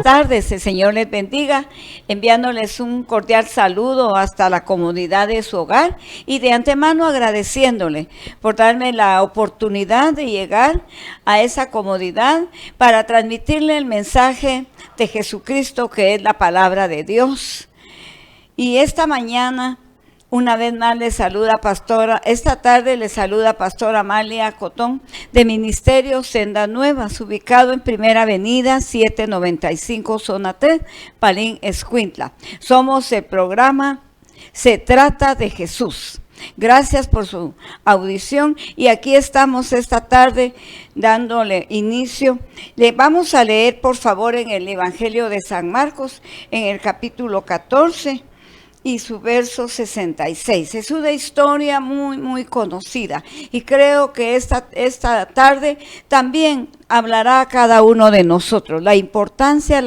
tardes, el Señor les bendiga, enviándoles un cordial saludo hasta la comodidad de su hogar y de antemano agradeciéndole por darme la oportunidad de llegar a esa comodidad para transmitirle el mensaje de Jesucristo, que es la palabra de Dios. Y esta mañana, una vez más les saluda pastora, esta tarde les saluda pastora Amalia Cotón de Ministerio Sendas Nuevas, ubicado en Primera Avenida 795, zona 3, Palín, Escuintla. Somos el programa Se Trata de Jesús. Gracias por su audición y aquí estamos esta tarde dándole inicio. Le vamos a leer por favor en el Evangelio de San Marcos, en el capítulo 14. Y su verso 66. Es una historia muy conocida y creo que esta tarde también hablará a cada uno de nosotros la importancia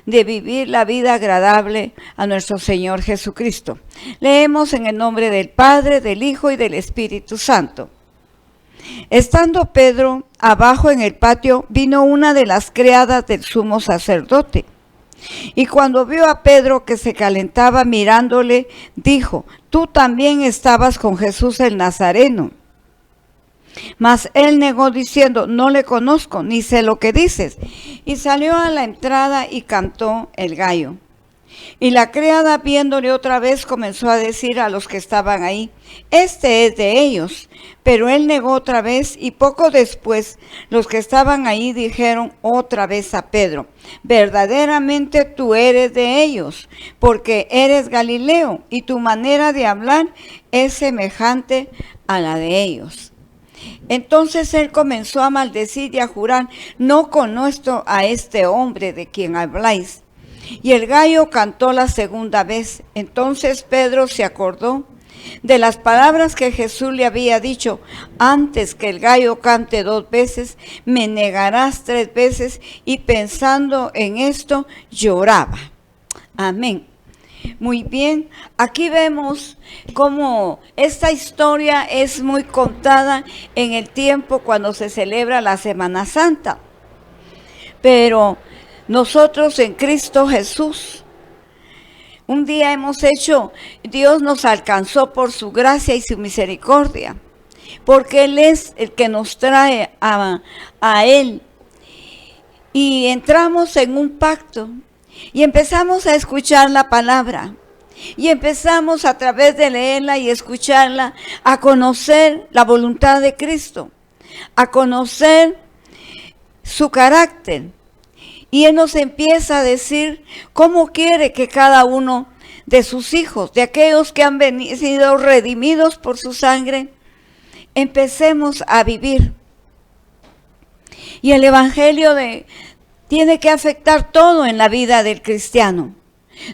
de vivir la vida agradable a nuestro Señor Jesucristo. Leemos en el nombre del Padre, del Hijo y del Espíritu Santo. Estando Pedro abajo en el patio, vino una de las criadas del sumo sacerdote. Y cuando vio a Pedro que se calentaba mirándole, dijo: tú también estabas con Jesús el Nazareno. Mas él negó diciendo: no le conozco, ni sé lo que dices. Y salió a la entrada y cantó el gallo. Y la criada, viéndole otra vez, comenzó a decir a los que estaban ahí: este es de ellos. Pero él negó otra vez, y poco después los que estaban ahí dijeron otra vez a Pedro: verdaderamente tú eres de ellos, porque eres Galileo, y tu manera de hablar es semejante a la de ellos. Entonces él comenzó a maldecir y a jurar: no conozco a este hombre de quien habláis. Y el gallo cantó la segunda vez. Entonces Pedro se acordó de las palabras que Jesús le había dicho: antes que el gallo cante 2 veces, me negarás 3 veces. Y pensando en esto, lloraba. Amén. Muy bien, aquí vemos cómo esta historia es muy contada en el tiempo cuando se celebra la Semana Santa. Pero nosotros en Cristo Jesús, un día Dios nos alcanzó por su gracia y su misericordia, porque Él es el que nos trae a Él. Y entramos en un pacto y empezamos a escuchar la palabra. Y empezamos a través de leerla y escucharla a conocer la voluntad de Cristo, a conocer su carácter. Y Él nos empieza a decir cómo quiere que cada uno de sus hijos, de aquellos que han sido redimidos por su sangre, empecemos a vivir. Y el Evangelio tiene que afectar todo en la vida del cristiano.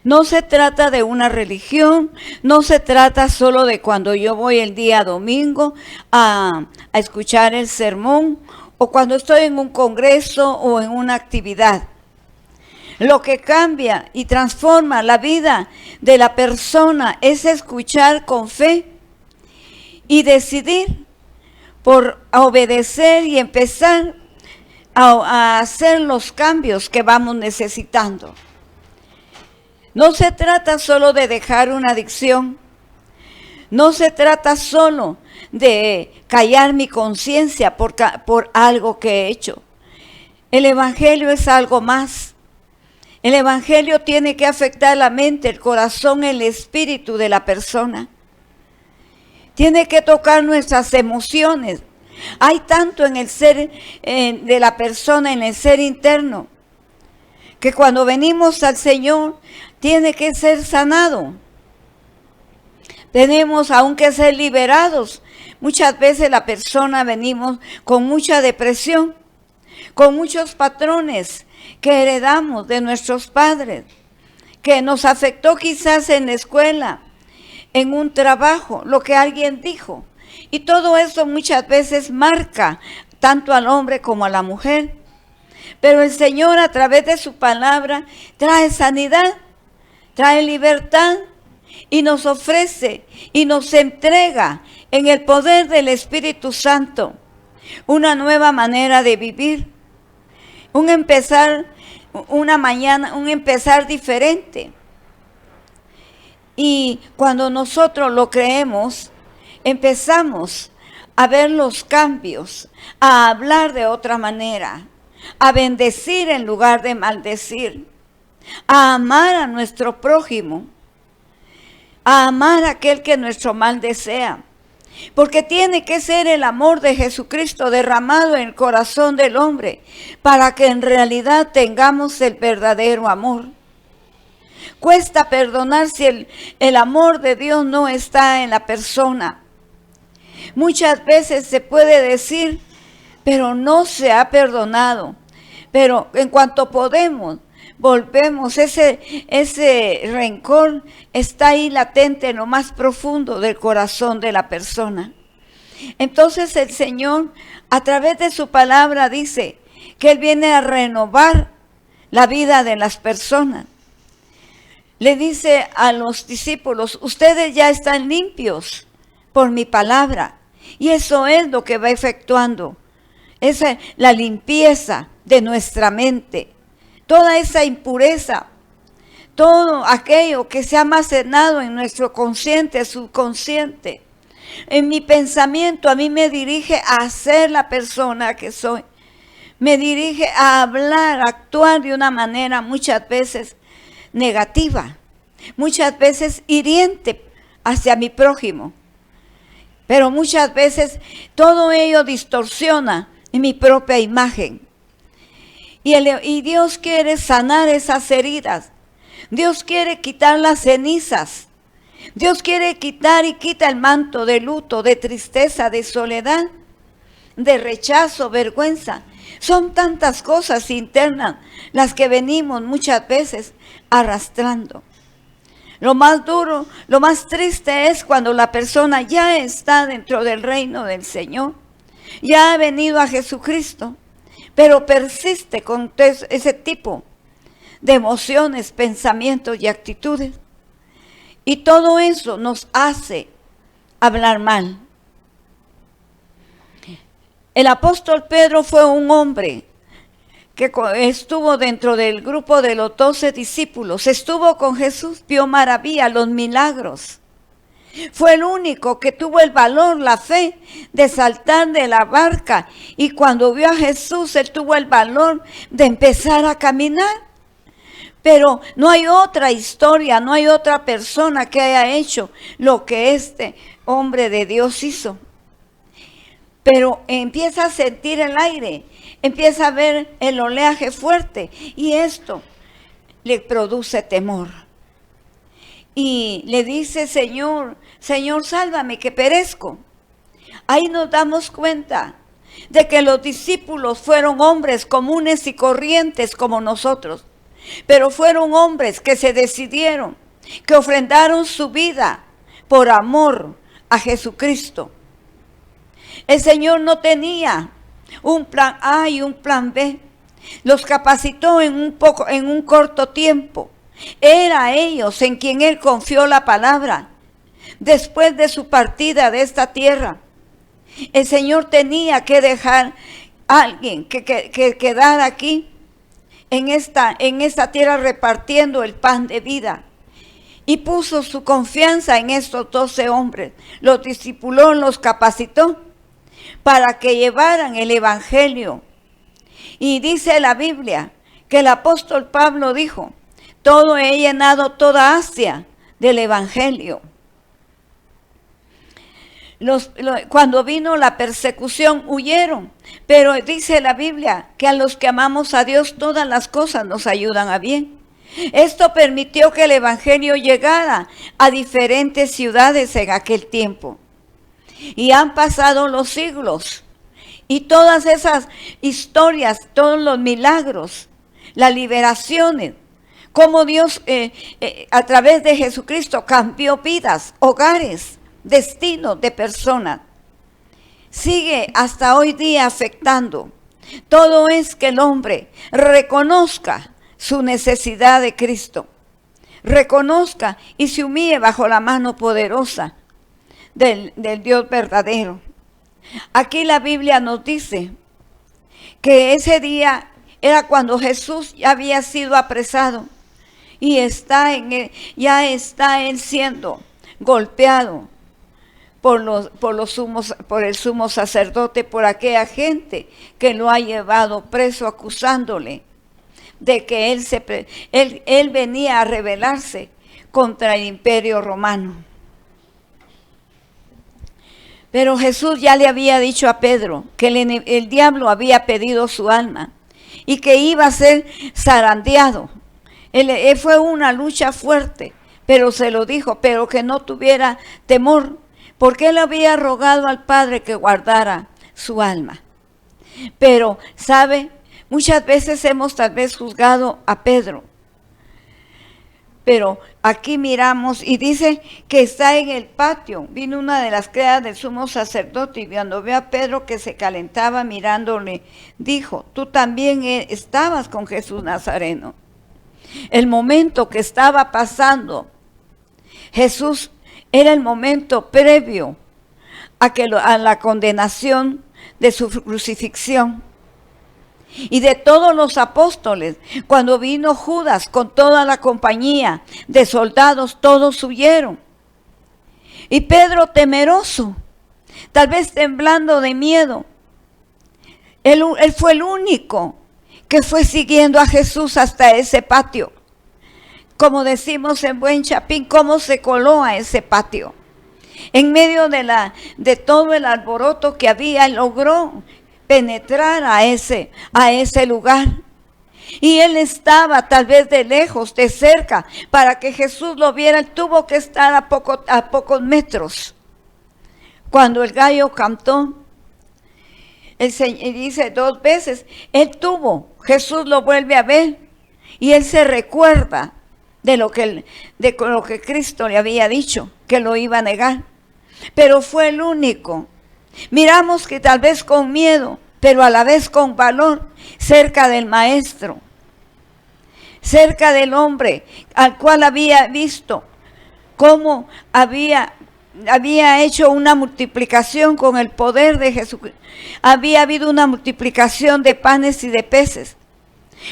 No se trata de una religión, no se trata solo de cuando yo voy el día domingo a escuchar el sermón, o cuando estoy en un congreso o en una actividad. Lo que cambia y transforma la vida de la persona es escuchar con fe y decidir por obedecer y empezar a hacer los cambios que vamos necesitando. No se trata solo de dejar una adicción. No se trata solo de callar mi conciencia por algo que he hecho. El Evangelio es algo más. El Evangelio tiene que afectar la mente, el corazón, el espíritu de la persona. Tiene que tocar nuestras emociones. Hay tanto en el ser de la persona, en el ser interno, que cuando venimos al Señor tiene que ser sanado. Tenemos aún que ser liberados. Muchas veces la persona venimos con mucha depresión, con muchos patrones que heredamos de nuestros padres, que nos afectó quizás en la escuela, en un trabajo, lo que alguien dijo. Y todo eso muchas veces marca tanto al hombre como a la mujer. Pero el Señor, a través de su palabra, trae sanidad, trae libertad, y nos ofrece y nos entrega en el poder del Espíritu Santo una nueva manera de vivir, un empezar una mañana, un empezar diferente. Y cuando nosotros lo creemos, empezamos a ver los cambios, a hablar de otra manera, a bendecir en lugar de maldecir, a amar a nuestro prójimo, a amar a aquel que nuestro mal desea. Porque tiene que ser el amor de Jesucristo derramado en el corazón del hombre para que en realidad tengamos el verdadero amor. Cuesta perdonar si el amor de Dios no está en la persona. Muchas veces se puede decir, pero no se ha perdonado. Pero en cuanto podemos, volvemos, ese rencor está ahí latente en lo más profundo del corazón de la persona. Entonces el Señor, a través de su palabra, dice que Él viene a renovar la vida de las personas. Le dice a los discípulos, ustedes ya están limpios por mi palabra. Y eso es lo que va efectuando, esa la limpieza de nuestra mente. Toda esa impureza, todo aquello que se ha almacenado en nuestro consciente, subconsciente, en mi pensamiento, a mí me dirige a ser la persona que soy. Me dirige a hablar, a actuar de una manera muchas veces negativa, muchas veces hiriente hacia mi prójimo. Pero muchas veces todo ello distorsiona mi propia imagen. Y Dios quiere sanar esas heridas. Dios quiere quitar las cenizas. Dios quiere quitar y quita el manto de luto, de tristeza, de soledad, de rechazo, vergüenza. Son tantas cosas internas las que venimos muchas veces arrastrando. Lo más duro, lo más triste es cuando la persona ya está dentro del reino del Señor. Ya ha venido a Jesucristo, pero persiste con ese tipo de emociones, pensamientos y actitudes. Y todo eso nos hace hablar mal. El apóstol Pedro fue un hombre que estuvo dentro del grupo de los 12 discípulos, estuvo con Jesús, vio maravillas, los milagros. Fue el único que tuvo el valor, la fe de saltar de la barca. Y cuando vio a Jesús, él tuvo el valor de empezar a caminar. Pero no hay otra historia, no hay otra persona que haya hecho lo que este hombre de Dios hizo. Pero empieza a sentir el aire, empieza a ver el oleaje fuerte y esto le produce temor. Y le dice, Señor, Señor, sálvame que perezco. Ahí nos damos cuenta de que los discípulos fueron hombres comunes y corrientes como nosotros, pero fueron hombres que se decidieron, que ofrendaron su vida por amor a Jesucristo. El Señor no tenía un plan A y un plan B. Los capacitó en un corto tiempo. Era a ellos en quien Él confió la palabra. Después de su partida de esta tierra, el Señor tenía que dejar a alguien que quedara aquí en esta tierra repartiendo el pan de vida. Y puso su confianza en estos 12 hombres. Los discipuló, los capacitó para que llevaran el evangelio. Y dice la Biblia que el apóstol Pablo dijo, todo he llenado toda Asia del evangelio. Cuando vino la persecución huyeron, pero dice la Biblia que a los que amamos a Dios todas las cosas nos ayudan a bien. Esto permitió que el evangelio llegara a diferentes ciudades en aquel tiempo. Y han pasado los siglos y todas esas historias, todos los milagros, las liberaciones, cómo Dios a través de Jesucristo cambió vidas, hogares, destinos de personas, sigue hasta hoy día afectando. Todo es que el hombre reconozca su necesidad de Cristo, reconozca y se humille bajo la mano poderosa del Dios verdadero. Aquí la Biblia nos dice que ese día era cuando Jesús ya había sido apresado y ya está él siendo golpeado por el sumo sacerdote, por aquella gente que lo ha llevado preso acusándole de que él venía a rebelarse contra el imperio romano. Pero Jesús ya le había dicho a Pedro que el diablo había pedido su alma y que iba a ser zarandeado. Fue una lucha fuerte, pero se lo dijo, pero que no tuviera temor, porque él había rogado al Padre que guardara su alma. Pero, ¿sabe? Muchas veces hemos tal vez juzgado a Pedro. Pero aquí miramos y dice que está en el patio. Vino una de las criadas del sumo sacerdote y cuando vio a Pedro que se calentaba mirándole, dijo, tú también estabas con Jesús Nazareno. El momento que estaba pasando, Jesús era el momento previo a la condenación de su crucifixión. Y de todos los apóstoles, cuando vino Judas con toda la compañía de soldados, todos huyeron. Y Pedro temeroso, tal vez temblando de miedo, él fue el único que fue siguiendo a Jesús hasta ese patio. Como decimos en buen chapín, cómo se coló a ese patio. En medio de todo el alboroto que había, logró penetrar a ese lugar. Y él estaba tal vez de lejos, de cerca, para que Jesús lo viera. Él tuvo que estar a pocos metros. Cuando el gallo cantó, el Señor dice 2 veces, Jesús lo vuelve a ver y él se recuerda de lo que Cristo le había dicho, que lo iba a negar. Pero fue el único. Miramos que tal vez con miedo, pero a la vez con valor, cerca del Maestro, cerca del hombre al cual había visto cómo había hecho una multiplicación con el poder de Jesucristo. Había habido una multiplicación de panes y de peces.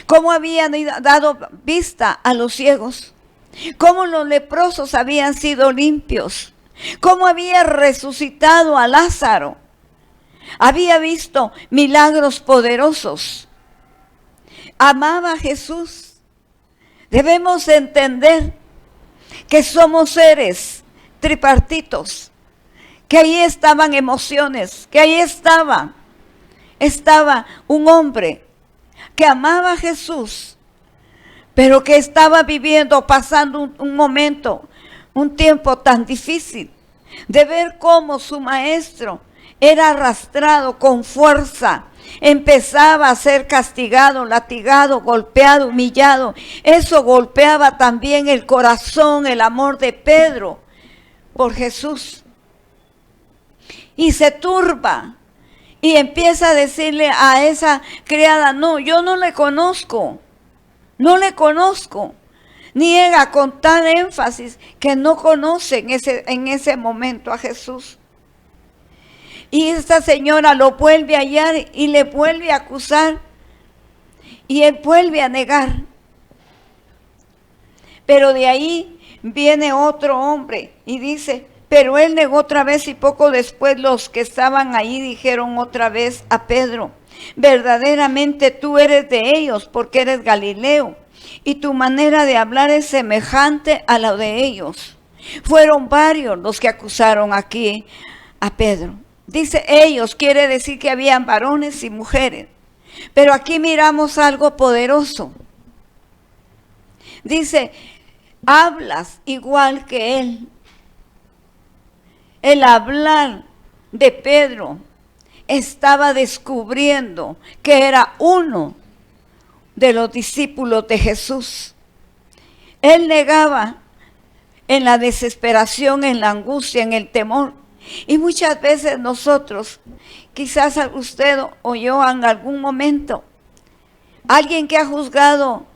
Cómo habían dado vista a los ciegos. Cómo los leprosos habían sido limpios. Cómo había resucitado a Lázaro. Había visto milagros poderosos. Amaba a Jesús. Debemos entender que somos seres tripartitos, que ahí estaban emociones, que ahí estaba un hombre que amaba a Jesús, pero que estaba pasando un momento, un tiempo tan difícil, de ver cómo su maestro era arrastrado con fuerza, empezaba a ser castigado, latigado, golpeado, humillado. Eso golpeaba también el corazón, el amor de Pedro por Jesús. Y se turba y empieza a decirle a esa criada, no, yo no le conozco. Niega con tal énfasis que no conoce en ese momento a Jesús. Y esta señora lo vuelve a hallar y le vuelve a acusar. Y él vuelve a negar. Pero de ahí viene otro hombre y dice, pero él negó otra vez y poco después los que estaban ahí dijeron otra vez a Pedro, verdaderamente tú eres de ellos porque eres Galileo y tu manera de hablar es semejante a la de ellos. Fueron varios los que acusaron aquí a Pedro. Dice ellos, quiere decir que habían varones y mujeres. Pero aquí miramos algo poderoso. Dice, hablas igual que él. El hablar de Pedro estaba descubriendo que era uno de los discípulos de Jesús. Él negaba en la desesperación, en la angustia, en el temor. Y muchas veces nosotros, quizás usted o yo en algún momento, alguien que ha juzgado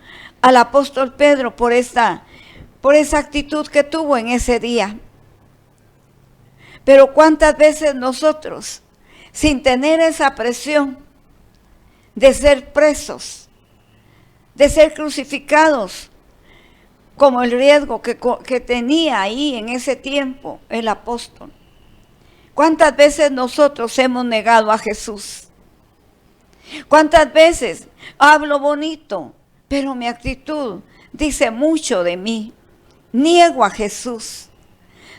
al apóstol Pedro por esa actitud que tuvo en ese día. Pero cuántas veces nosotros, sin tener esa presión de ser presos, de ser crucificados, como el riesgo que tenía ahí en ese tiempo el apóstol. ¿Cuántas veces nosotros hemos negado a Jesús? ¿Cuántas veces hablo bonito, pero mi actitud dice mucho de mí? Niego a Jesús.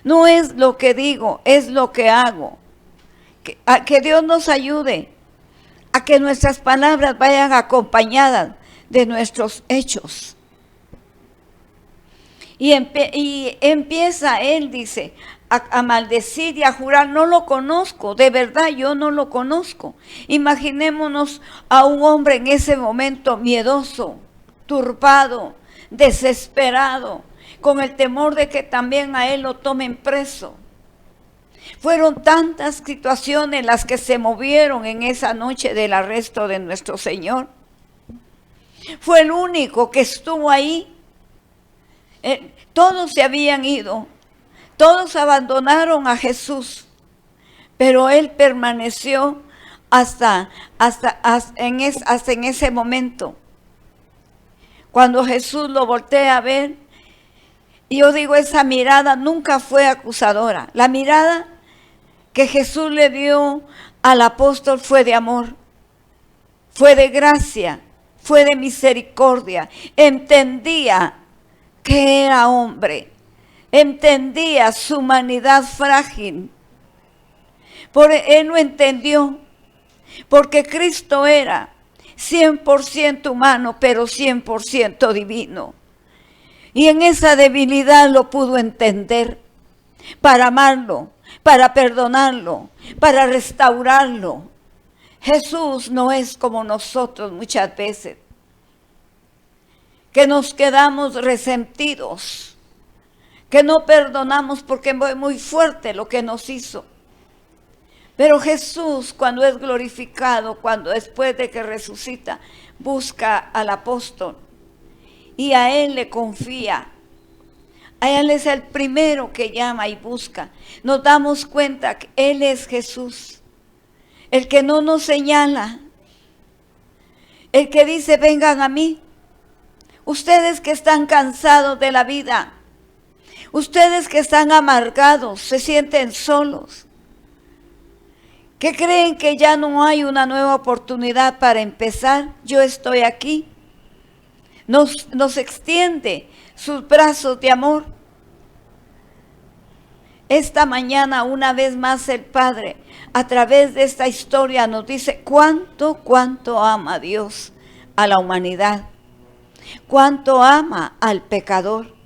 No es lo que digo, es lo que hago. Que Dios nos ayude a que nuestras palabras vayan acompañadas de nuestros hechos. Y empieza él, dice, a maldecir y a jurar: no lo conozco, de verdad yo no lo conozco. Imaginémonos a un hombre en ese momento miedoso, turbado, desesperado, con el temor de que también a él lo tomen preso. Fueron tantas situaciones las que se movieron en esa noche del arresto de nuestro Señor. Fue el único que estuvo ahí. Todos se habían ido, todos abandonaron a Jesús, pero él permaneció hasta en ese momento. Cuando Jesús lo voltea a ver, y yo digo, esa mirada nunca fue acusadora. La mirada que Jesús le dio al apóstol fue de amor, fue de gracia, fue de misericordia. Entendía que era hombre, entendía su humanidad frágil. Él lo entendió, porque Cristo era 100% humano, pero 100% divino. Y en esa debilidad lo pudo entender, para amarlo, para perdonarlo, para restaurarlo. Jesús no es como nosotros muchas veces, que nos quedamos resentidos, que no perdonamos porque es muy fuerte lo que nos hizo. Pero Jesús, cuando es glorificado, cuando después de que resucita, busca al apóstol y a él le confía. A él es el primero que llama y busca. Nos damos cuenta que él es Jesús, el que no nos señala, el que dice: vengan a mí. Ustedes que están cansados de la vida, ustedes que están amargados, se sienten solos, que creen que ya no hay una nueva oportunidad para empezar, yo estoy aquí. Nos extiende sus brazos de amor. Esta mañana, una vez más, el Padre, a través de esta historia, nos dice cuánto ama Dios a la humanidad, cuánto ama al pecador.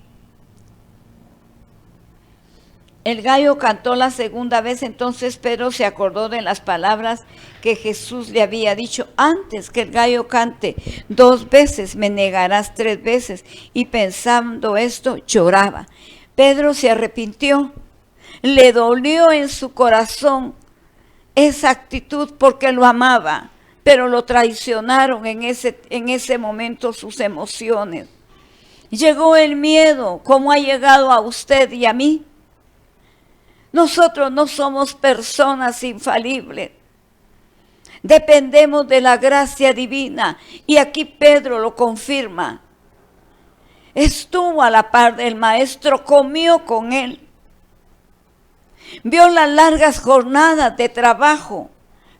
El gallo cantó la segunda vez, entonces Pedro se acordó de las palabras que Jesús le había dicho: antes que el gallo cante 2 veces, me negarás 3 veces. Y pensando esto, lloraba. Pedro se arrepintió, le dolió en su corazón esa actitud porque lo amaba, pero lo traicionaron en ese momento sus emociones. Llegó el miedo, como ha llegado a usted y a mí. Nosotros no somos personas infalibles. Dependemos de la gracia divina. Y aquí Pedro lo confirma. Estuvo a la par del maestro, comió con él. Vio las largas jornadas de trabajo,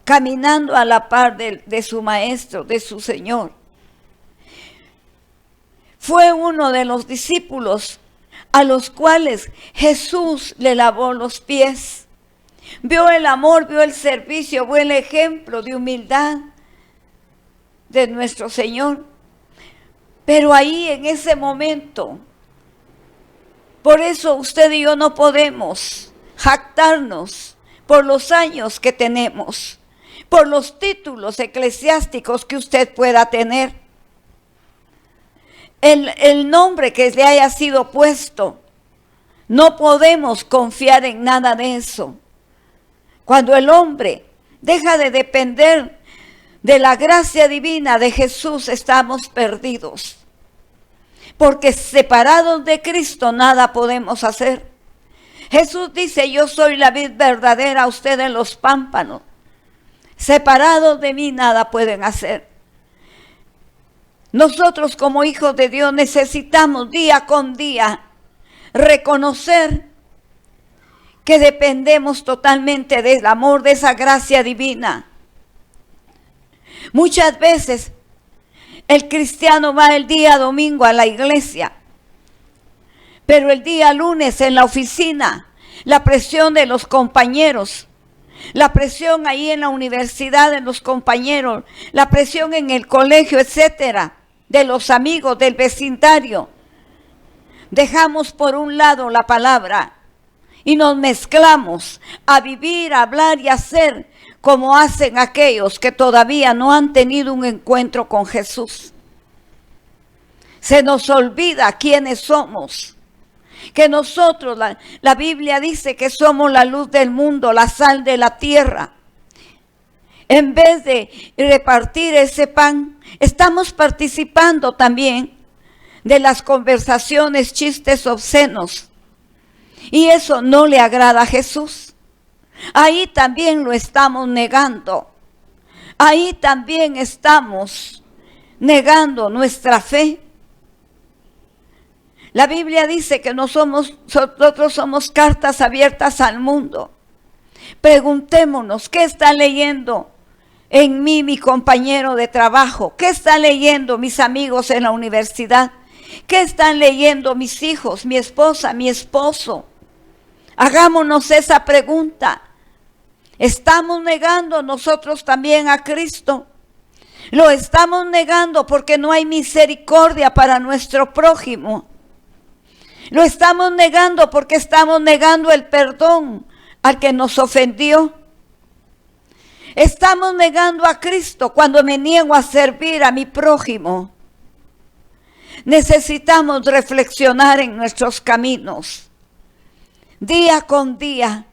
caminando a la par de su maestro, de su Señor. Fue uno de los discípulos a los cuales Jesús le lavó los pies. Vio el amor, vio el servicio, vio el ejemplo de humildad de nuestro Señor. Pero ahí en ese momento, por eso usted y yo no podemos jactarnos por los años que tenemos, por los títulos eclesiásticos que usted pueda tener, el nombre que le haya sido puesto. No podemos confiar en nada de eso. Cuando el hombre deja de depender de la gracia divina de Jesús, estamos perdidos. Porque separados de Cristo nada podemos hacer. Jesús dice: yo soy la vid verdadera, ustedes los pámpanos. Separados de mí nada pueden hacer. Nosotros como hijos de Dios necesitamos día con día reconocer que dependemos totalmente del amor, de esa gracia divina. Muchas veces el cristiano va el día domingo a la iglesia, pero el día lunes en la oficina, la presión de los compañeros, la presión ahí en la universidad de los compañeros, la presión en el colegio, etcétera, de los amigos, del vecindario. Dejamos por un lado la palabra y nos mezclamos a vivir, a hablar y a hacer como hacen aquellos que todavía no han tenido un encuentro con Jesús. Se nos olvida quiénes somos, que nosotros, la Biblia dice que somos la luz del mundo, la sal de la tierra. En vez de repartir ese pan, estamos participando también de las conversaciones, chistes obscenos. Y eso no le agrada a Jesús. Ahí también lo estamos negando. Ahí también estamos negando nuestra fe. La Biblia dice que nosotros somos cartas abiertas al mundo. Preguntémonos, ¿qué está leyendo en mí mi compañero de trabajo? ¿Qué están leyendo mis amigos en la universidad? ¿Qué están leyendo mis hijos, mi esposa, mi esposo? Hagámonos esa pregunta. ¿Estamos negando nosotros también a Cristo? Lo estamos negando porque no hay misericordia para nuestro prójimo. Lo estamos negando porque estamos negando el perdón al que nos ofendió. Estamos negando a Cristo cuando me niego a servir a mi prójimo. Necesitamos reflexionar en nuestros caminos, día con día.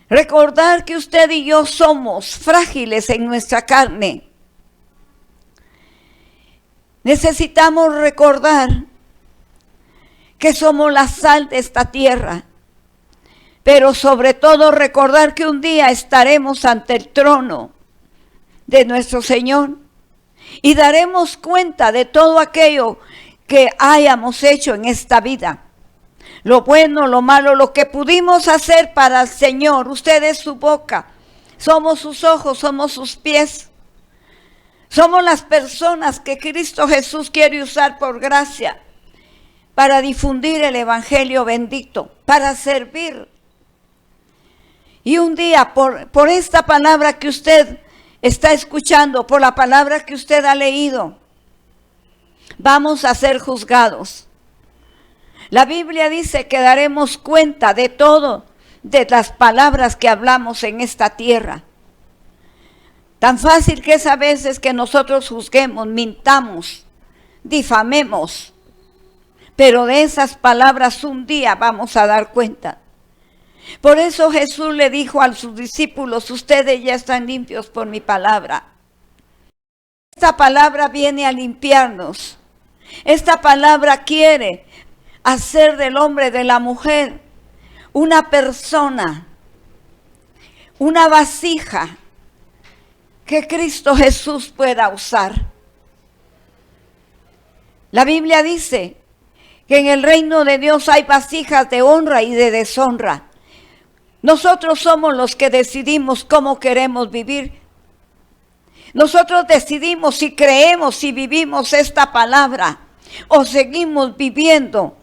Recordar que usted y yo somos frágiles en nuestra carne. Necesitamos recordar que somos la sal de esta tierra, pero sobre todo recordar que un día estaremos ante el trono de nuestro Señor y daremos cuenta de todo aquello que hayamos hecho en esta vida. Lo bueno, lo malo, lo que pudimos hacer para el Señor. Usted es su boca, somos sus ojos, somos sus pies. Somos las personas que Cristo Jesús quiere usar por gracia para difundir el Evangelio bendito, para servir. Y un día, por esta palabra que usted está escuchando, por la palabra que usted ha leído, vamos a ser juzgados. La Biblia dice que daremos cuenta de todo, de las palabras que hablamos en esta tierra. Tan fácil que es a veces que nosotros juzguemos, mintamos, difamemos, pero de esas palabras un día vamos a dar cuenta. Por eso Jesús le dijo a sus discípulos, ustedes ya están limpios por mi palabra. Esta palabra viene a limpiarnos. Esta palabra quiere hacer del hombre, de la mujer, una persona, una vasija que Cristo Jesús pueda usar. La Biblia dice que en el reino de Dios hay vasijas de honra y de deshonra. Nosotros somos los que decidimos cómo queremos vivir. Nosotros decidimos si creemos, si vivimos esta palabra o seguimos viviendo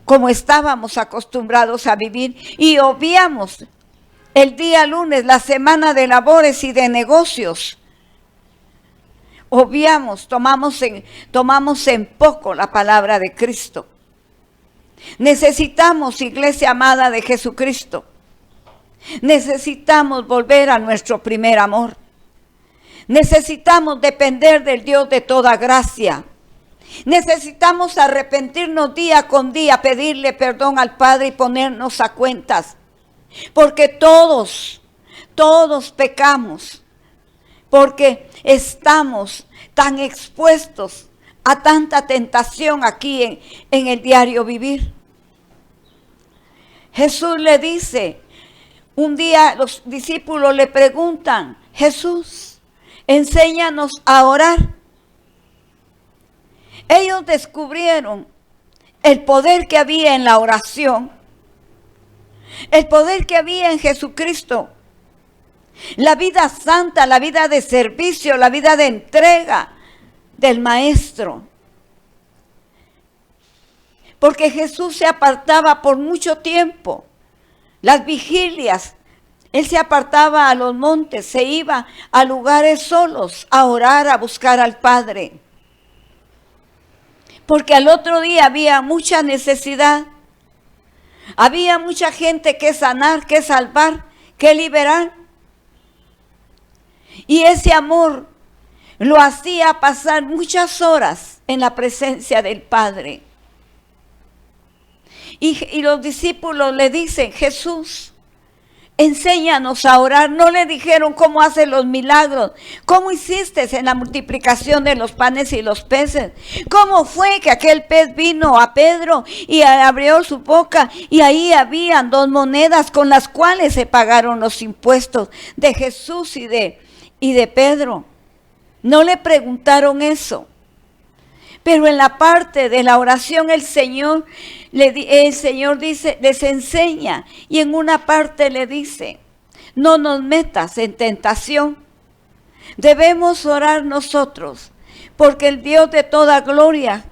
como estábamos acostumbrados a vivir y obviamos el día lunes, la semana de labores y de negocios. Obviamos, tomamos en poco la palabra de Cristo. Necesitamos, iglesia amada de Jesucristo, necesitamos volver a nuestro primer amor. Necesitamos depender del Dios de toda gracia. Necesitamos arrepentirnos día con día, pedirle perdón al Padre y ponernos a cuentas. Porque todos pecamos. Porque estamos tan expuestos a tanta tentación aquí en el diario vivir. Jesús le dice, un día los discípulos le preguntan, Jesús, enséñanos a orar. Ellos descubrieron el poder que había en la oración, el poder que había en Jesucristo, la vida santa, la vida de servicio, la vida de entrega del Maestro. Porque Jesús se apartaba por mucho tiempo. Las vigilias, Él se apartaba a los montes, se iba a lugares solos a orar, a buscar al Padre. Porque al otro día había mucha necesidad. Había mucha gente que sanar, que salvar, que liberar. Y ese amor lo hacía pasar muchas horas en la presencia del Padre. Y los discípulos le dicen, Jesús, enséñanos a orar. No le dijeron cómo hace los milagros. ¿Cómo hiciste en la multiplicación de los panes y los peces? ¿Cómo fue que aquel pez vino a Pedro y abrió su boca y ahí habían 2 monedas con las cuales se pagaron los impuestos de Jesús y de Pedro? No le preguntaron eso. Pero en la parte de la oración el Señor dice, les enseña, y en una parte le dice, no nos metas en tentación. Debemos orar nosotros, porque el Dios de toda gloria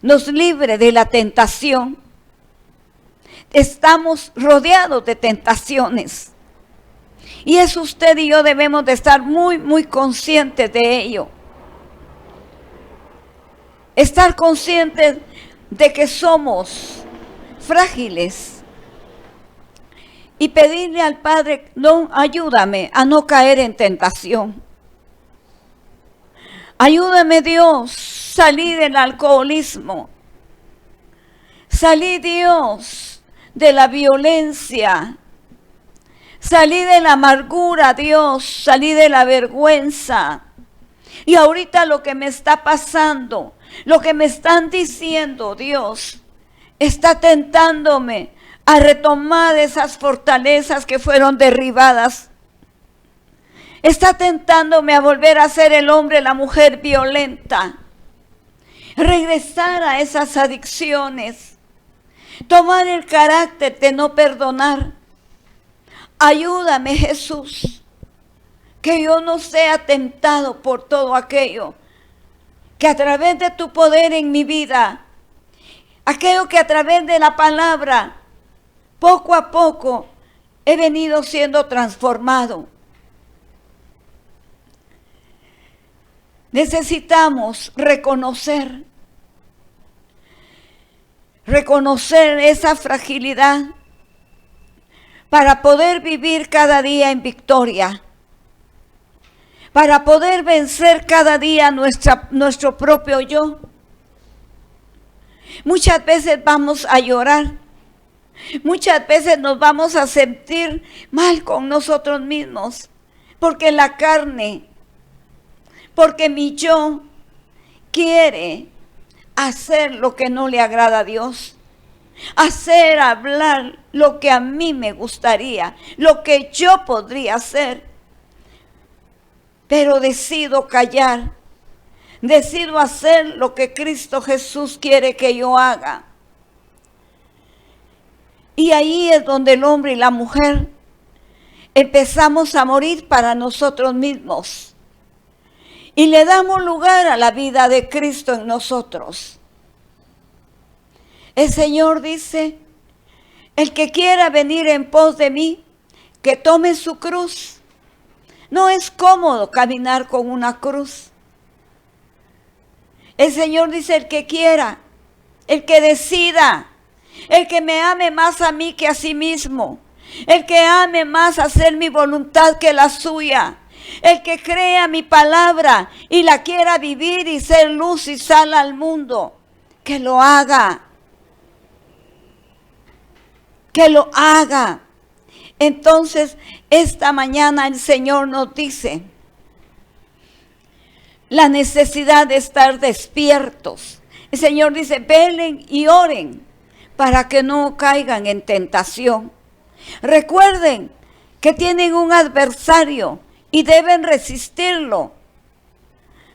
nos libre de la tentación. Estamos rodeados de tentaciones. Y eso usted y yo debemos de estar muy, muy conscientes de ello. Estar conscientes de que somos frágiles y pedirle al Padre, no, ayúdame a no caer en tentación. Ayúdame, Dios, salí del alcoholismo. Salí, Dios, de la violencia. Salí de la amargura, Dios, salí de la vergüenza. Y ahorita lo que me está pasando, lo que me están diciendo, Dios, está tentándome a retomar esas fortalezas que fueron derribadas. Está tentándome a volver a ser el hombre, la mujer violenta. Regresar a esas adicciones. Tomar el carácter de no perdonar. Ayúdame, Jesús, que yo no sea tentado por todo aquello, que a través de tu poder en mi vida, aquello que a través de la palabra, poco a poco, he venido siendo transformado. Necesitamos reconocer esa fragilidad para poder vivir cada día en victoria, para poder vencer cada día nuestro propio yo. Muchas veces vamos a llorar, muchas veces nos vamos a sentir mal con nosotros mismos, porque la carne, porque mi yo quiere hacer lo que no le agrada a Dios. Hablar lo que a mí me gustaría, lo que yo podría hacer. Pero decido callar, decido hacer lo que Cristo Jesús quiere que yo haga. Y ahí es donde el hombre y la mujer empezamos a morir para nosotros mismos. Y le damos lugar a la vida de Cristo en nosotros. El Señor dice, el que quiera venir en pos de mí, que tome su cruz. No es cómodo caminar con una cruz. El Señor dice, el que quiera, el que decida, el que me ame más a mí que a sí mismo, el que ame más hacer mi voluntad que la suya, el que crea mi palabra y la quiera vivir y ser luz y sal al mundo, que lo haga. Que lo haga. Entonces, esta mañana el Señor nos dice la necesidad de estar despiertos. El Señor dice, velen y oren para que no caigan en tentación. Recuerden que tienen un adversario y deben resistirlo.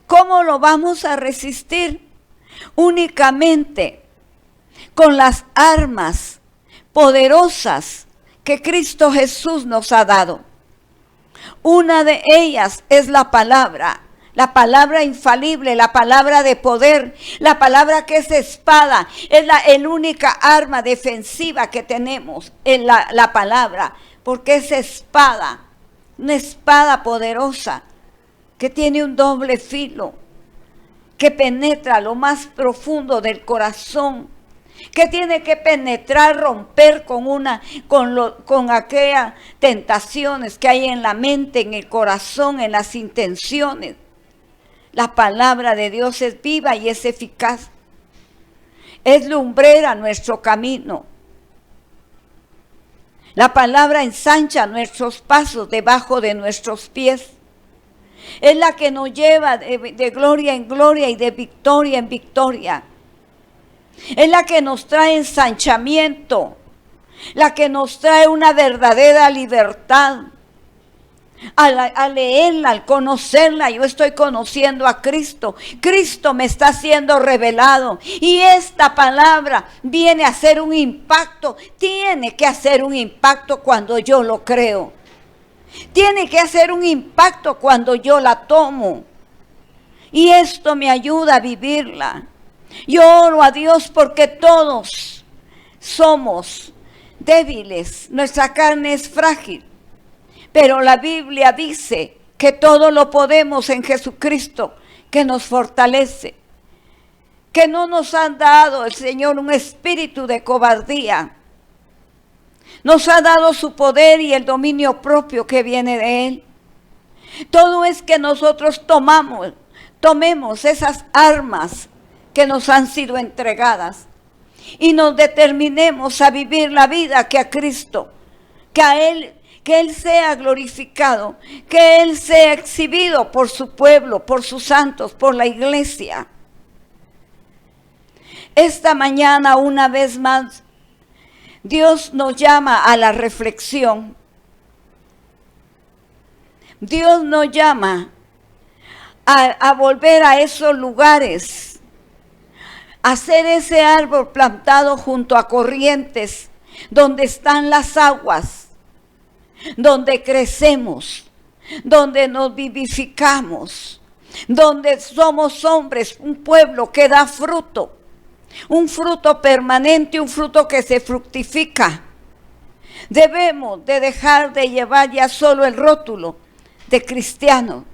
¿Cómo lo vamos a resistir? únicamente con las armas poderosas que Cristo Jesús nos ha dado. Una de ellas es la palabra infalible, la palabra de poder, la palabra que es espada, es el única arma defensiva que tenemos, es la palabra, porque es espada, una espada poderosa que tiene un doble filo, que penetra lo más profundo del corazón, que tiene que penetrar, romper con aquellas tentaciones que hay en la mente, en el corazón, en las intenciones. La palabra de Dios es viva y es eficaz. Es lumbrera nuestro camino. La palabra ensancha nuestros pasos debajo de nuestros pies. Es la que nos lleva de gloria en gloria y de victoria en victoria. Es la que nos trae ensanchamiento, la que nos trae una verdadera libertad. Al leerla, al conocerla, yo estoy conociendo a Cristo. Cristo me está siendo revelado. Y esta palabra viene a hacer un impacto. Tiene que hacer un impacto cuando yo lo creo. Tiene que hacer un impacto cuando yo la tomo. Y esto me ayuda a vivirla. Yo oro a Dios porque todos somos débiles. Nuestra carne es frágil. Pero la Biblia dice que todo lo podemos en Jesucristo, que nos fortalece. Que no nos ha dado el Señor un espíritu de cobardía. Nos ha dado su poder y el dominio propio que viene de Él. Todo es que nosotros tomemos esas armas que nos han sido entregadas y nos determinemos a vivir la vida que a Cristo, que Él sea glorificado, que Él sea exhibido por su pueblo, por sus santos, por la iglesia. Esta mañana, una vez más, Dios nos llama a la reflexión. Dios nos llama a volver a esos lugares, a ser ese árbol plantado junto a corrientes, donde están las aguas, donde crecemos, donde nos vivificamos, donde somos hombres, un pueblo que da fruto, un fruto permanente, un fruto que se fructifica. Debemos de dejar de llevar ya solo el rótulo de cristiano,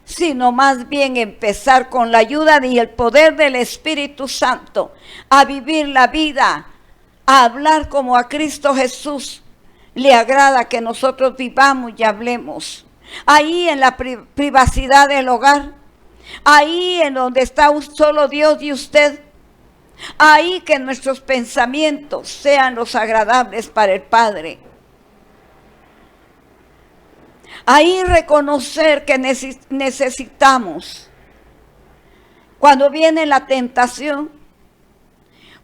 sino más bien empezar con la ayuda y el poder del Espíritu Santo a vivir la vida, a hablar como a Cristo Jesús le agrada que nosotros vivamos y hablemos. Ahí en la privacidad del hogar, ahí en donde está solo Dios y usted, ahí que nuestros pensamientos sean los agradables para el Padre. Ahí reconocer que necesitamos, cuando viene la tentación,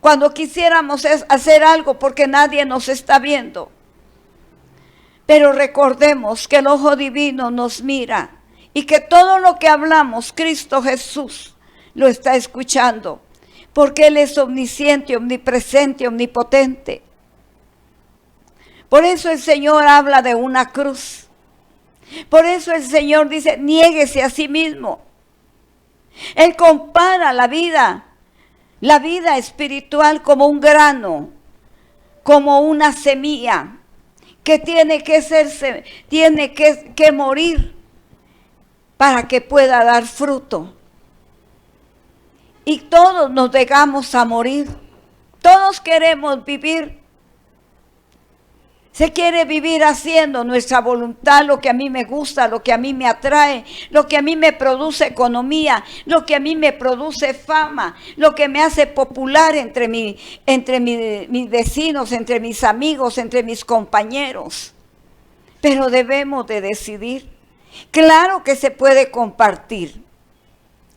cuando quisiéramos hacer algo porque nadie nos está viendo, pero recordemos que el ojo divino nos mira y que todo lo que hablamos, Cristo Jesús lo está escuchando, porque Él es omnisciente, omnipresente, omnipotente. Por eso el Señor habla de una cruz. Por eso el Señor dice, niéguese a sí mismo. Él compara la vida espiritual como un grano, como una semilla que tiene que morir para que pueda dar fruto. Y todos nos dejamos a morir. Todos queremos vivir. Se quiere vivir haciendo nuestra voluntad, lo que a mí me gusta, lo que a mí me atrae, lo que a mí me produce economía, lo que a mí me produce fama, lo que me hace popular entre mis vecinos, entre mis amigos, entre mis compañeros. Pero debemos de decidir. Claro que se puede compartir.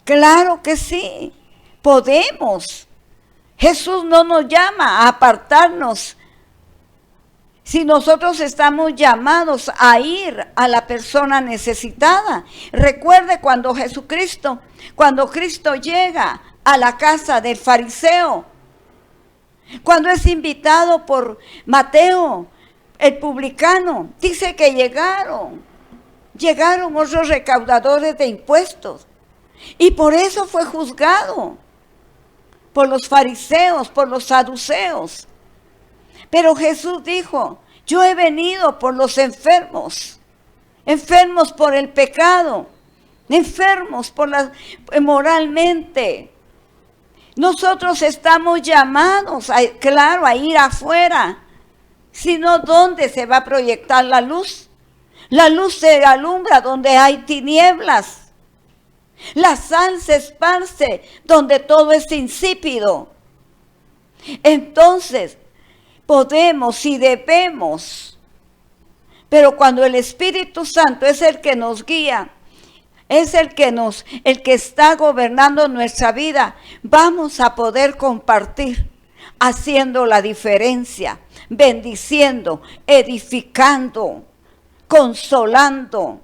Claro que sí, podemos. Jesús no nos llama a apartarnos. Si nosotros estamos llamados a ir a la persona necesitada. Recuerde cuando Cristo llega a la casa del fariseo. Cuando es invitado por Mateo, el publicano, dice que llegaron otros recaudadores de impuestos. Y por eso fue juzgado por los fariseos, por los saduceos. Pero Jesús dijo, yo he venido por los enfermos, enfermos por el pecado, enfermos moralmente. Nosotros estamos llamados, a ir afuera. Si no, ¿dónde se va a proyectar la luz? La luz se alumbra donde hay tinieblas. La sal se esparce donde todo es insípido. Entonces, podemos y debemos, pero cuando el Espíritu Santo es el que nos guía, es el que está gobernando nuestra vida, vamos a poder compartir, haciendo la diferencia, bendiciendo, edificando, consolando,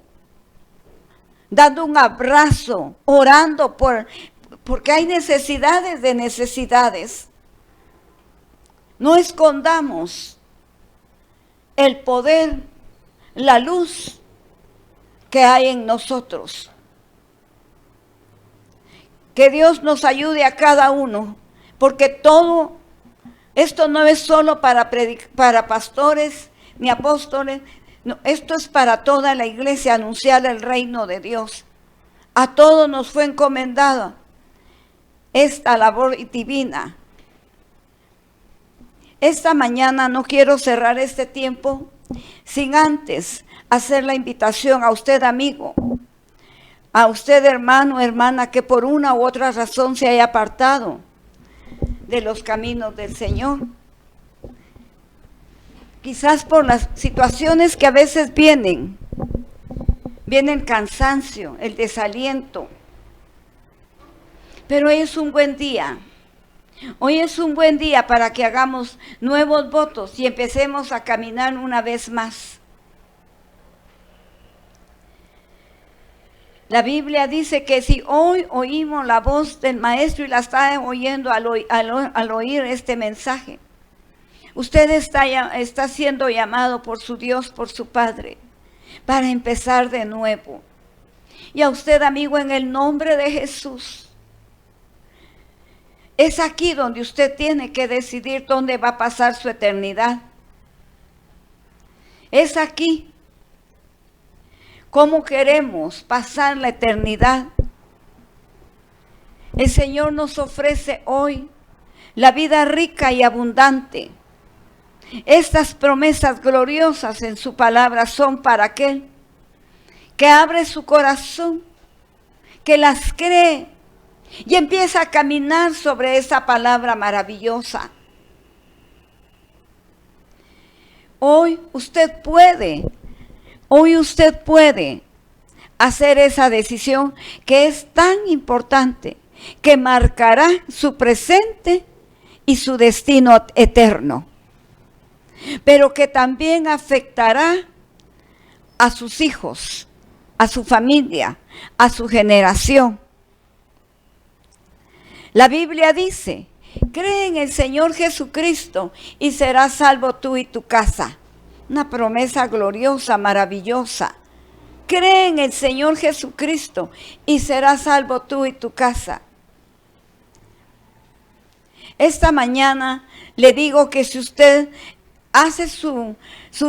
dando un abrazo, orando porque hay necesidades. No escondamos el poder, la luz que hay en nosotros. Que Dios nos ayude a cada uno, porque todo esto no es solo para pastores ni apóstoles. No, esto es para toda la iglesia, anunciar el reino de Dios. A todos nos fue encomendada esta labor divina. Esta mañana no quiero cerrar este tiempo sin antes hacer la invitación a usted, amigo, a usted, hermano, hermana, que por una u otra razón se haya apartado de los caminos del Señor. Quizás por las situaciones que a veces viene el cansancio, el desaliento. Pero hoy es un buen día. Hoy es un buen día para que hagamos nuevos votos y empecemos a caminar una vez más. La Biblia dice que si hoy oímos la voz del Maestro y la está oyendo al oír este mensaje, usted está siendo llamado por su Dios, por su Padre, para empezar de nuevo. Y a usted, amigo, en el nombre de Jesús, es aquí donde usted tiene que decidir dónde va a pasar su eternidad. Es aquí. ¿Cómo queremos pasar la eternidad? El Señor nos ofrece hoy la vida rica y abundante. Estas promesas gloriosas en su palabra son para aquel que abre su corazón, que las cree y empieza a caminar sobre esa palabra maravillosa. Hoy usted puede hacer esa decisión que es tan importante, que marcará su presente y su destino eterno, pero que también afectará a sus hijos, a su familia, a su generación. La Biblia dice, cree en el Señor Jesucristo y serás salvo tú y tu casa. Una promesa gloriosa, maravillosa. Cree en el Señor Jesucristo y serás salvo tú y tu casa. Esta mañana le digo que si usted hace su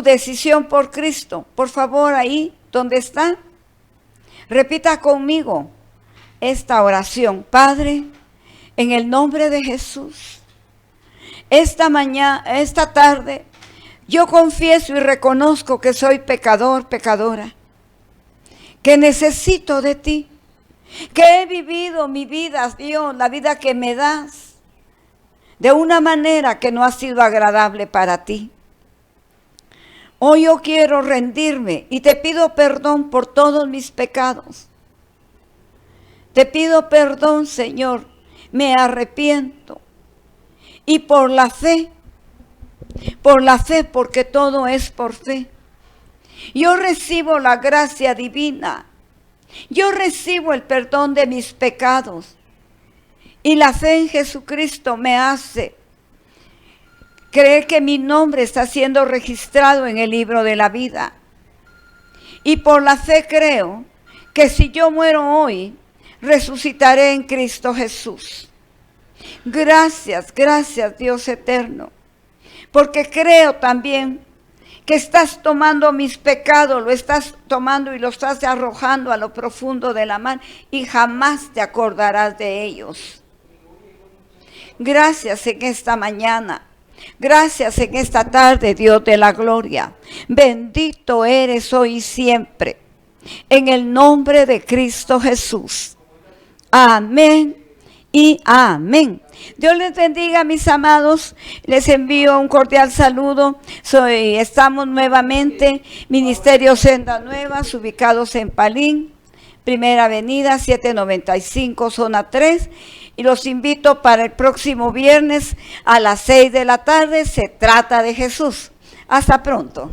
decisión por Cristo, por favor, ahí donde está, repita conmigo esta oración. Padre, en el nombre de Jesús, esta tarde, yo confieso y reconozco que soy pecador, pecadora, que necesito de ti, que he vivido mi vida, Dios, la vida que me das, de una manera que no ha sido agradable para ti. Hoy yo quiero rendirme y te pido perdón por todos mis pecados. Te pido perdón, Señor, me arrepiento. Y por la fe, porque todo es por fe, yo recibo la gracia divina. Yo recibo el perdón de mis pecados. Y la fe en Jesucristo me hace creer que mi nombre está siendo registrado en el libro de la vida. Y por la fe creo que si yo muero hoy, resucitaré en Cristo Jesús. Gracias, gracias Dios eterno, porque creo también que estás tomando mis pecados, lo estás tomando y lo estás arrojando a lo profundo de la mar y jamás te acordarás de ellos. Gracias en esta mañana. Gracias en esta tarde, Dios de la gloria. Bendito eres hoy y siempre. En el nombre de Cristo Jesús. Amén y amén. Dios les bendiga, mis amados. Les envío un cordial saludo. Estamos nuevamente, Ministerio Senda Nuevas, ubicados en Palín, Primera Avenida, 795, zona 3. Y los invito para el próximo viernes a las 6 de la tarde. Se trata de Jesús. Hasta pronto.